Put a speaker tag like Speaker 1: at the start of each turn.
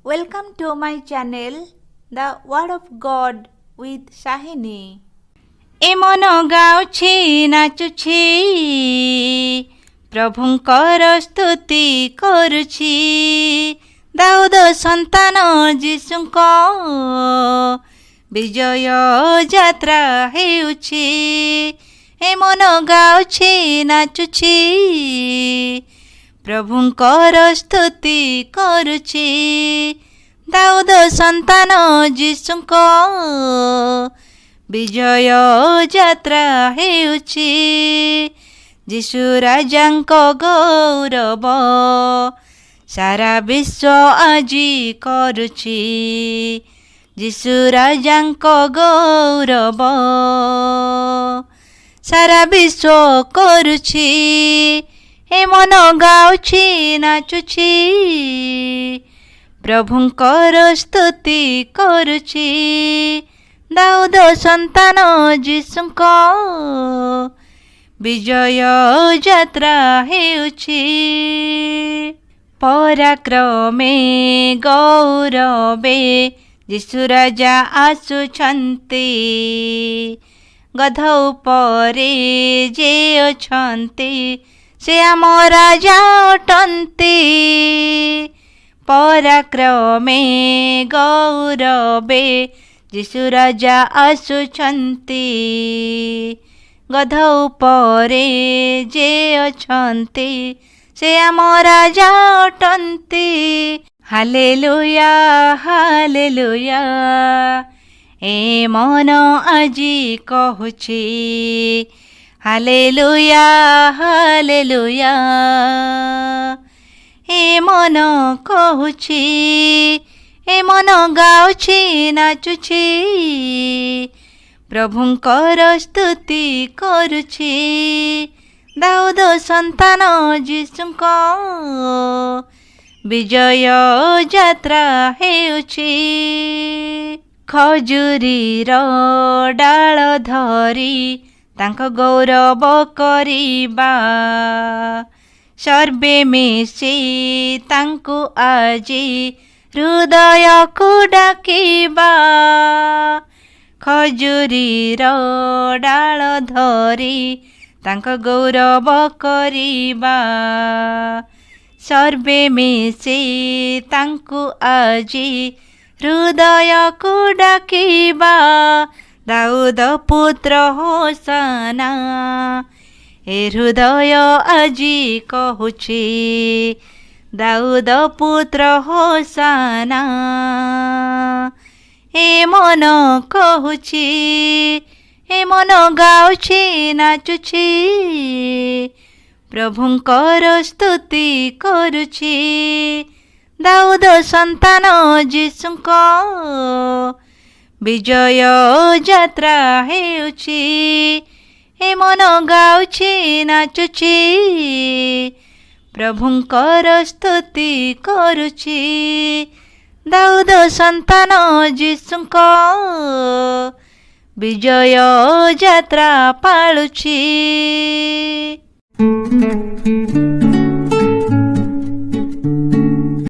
Speaker 1: Welcome to my channel, The Word of God with Shahini.
Speaker 2: ଏ ମନ ଗାଉଛି ନାଚୁଛି ପ୍ରଭୁଙ୍କର ସ୍ତୁତି କରୁଛି। ଦାଉଦ ସନ୍ତାନ ଯୀଶୁଙ୍କ ବିଜୟ ଯାତ୍ରା ହେଉଛି। ଏ ମନ ଗାଉଛି ନାଚୁଛି ପ୍ରଭୁଙ୍କର ସ୍ତୁତି କରୁଛି। ଦାଉଦ ସନ୍ତାନ ଯୀଶୁଙ୍କ ବିଜୟ ଯାତ୍ରା ହେଉଛି। ଯୀଶୁ ରାଜାଙ୍କ ଗୌରବ ସାରା ବିଶ୍ୱ ଆଜି କରୁଛି। ଯୀଶୁ ରାଜାଙ୍କ ଗୌରବ ସାରା ବିଶ୍ୱ କରୁଛି। ଏ ମନ ଗାଉଛି ନାଚୁଛି ପ୍ରଭୁଙ୍କର ସ୍ତୁତି କରୁଛି। ଦାଉଦ ସନ୍ତାନ ଯୀଶୁଙ୍କ ବିଜୟ ଯାତ୍ରା ହେଉଛି। ପରାକ୍ରମେ ଗୌରବେ ଯୀଶୁ ରାଜା ଆସୁଛନ୍ତି। ଗଧ ଉପରେ ଯେ ଅଛନ୍ତି ସେ ଆମ ରାଜା ଅଟନ୍ତି। ପରାକ୍ରମେ ଗୌରବେ ଯୀଶୁ ରାଜା ଆସୁଛନ୍ତି। ଗଧ ଉପରେ ଯେ ଅଛନ୍ତି ସେ ଆମ ରାଜା ଅଟନ୍ତି। ହାଲେଲୁୟା ହାଲେଲୁୟା ଏ ମନ ଆଜି କହୁଛି। ହାଲେଲୁୟା ହାଲେଲୁୟା ଏ ମନ କହୁଛି। ଏ ମନ ଗାଉଛି ନାଚୁଛି ପ୍ରଭୁଙ୍କର ସ୍ତୁତି କରୁଛି। ଦାଉଦ ସନ୍ତାନ ଯୀଶୁଙ୍କ ବିଜୟ ଯାତ୍ରା ହେଉଛି। ଖଜୁରୀର ଡାଳ ଧରି ତାଙ୍କ ଗୌରବ କରିବା। ସର୍ବେ ମିଶି ତାଙ୍କୁ ଆଜି ହୃଦୟକୁ ଡାକିବା। ଖଜୁରୀର ଡାଳ ଧରି ତାଙ୍କ ଗୌରବ କରିବା। ସର୍ବେ ମିଶି ତାଙ୍କୁ ଆଜି ହୃଦୟକୁ ଡାକିବା। ଦାଉଦ ପୁତ୍ର ହୋଶାନା ଏ ହୃଦୟ ଆଜି କହୁଛି। ଦାଉଦ ପୁତ୍ର ହୋଶାନା ଏ ମନ କହୁଛି। ଏ ମନ ଗାଉଛି ନାଚୁଛି ପ୍ରଭୁଙ୍କର ସ୍ତୁତି କରୁଛି। ଦାଉଦ ସନ୍ତାନ ଯୀଶୁଙ୍କ ବିଜୟ ଯାତ୍ରା ହେଉଛି। ଏ ମନ ଗାଉଛି ନାଚୁଛି ପ୍ରଭୁଙ୍କର ସ୍ତୁତି କରୁଛି। ଦାଉଦ ସନ୍ତାନ ଯୀଶୁଙ୍କ ବିଜୟ ଯାତ୍ରା ପାଳୁଛି।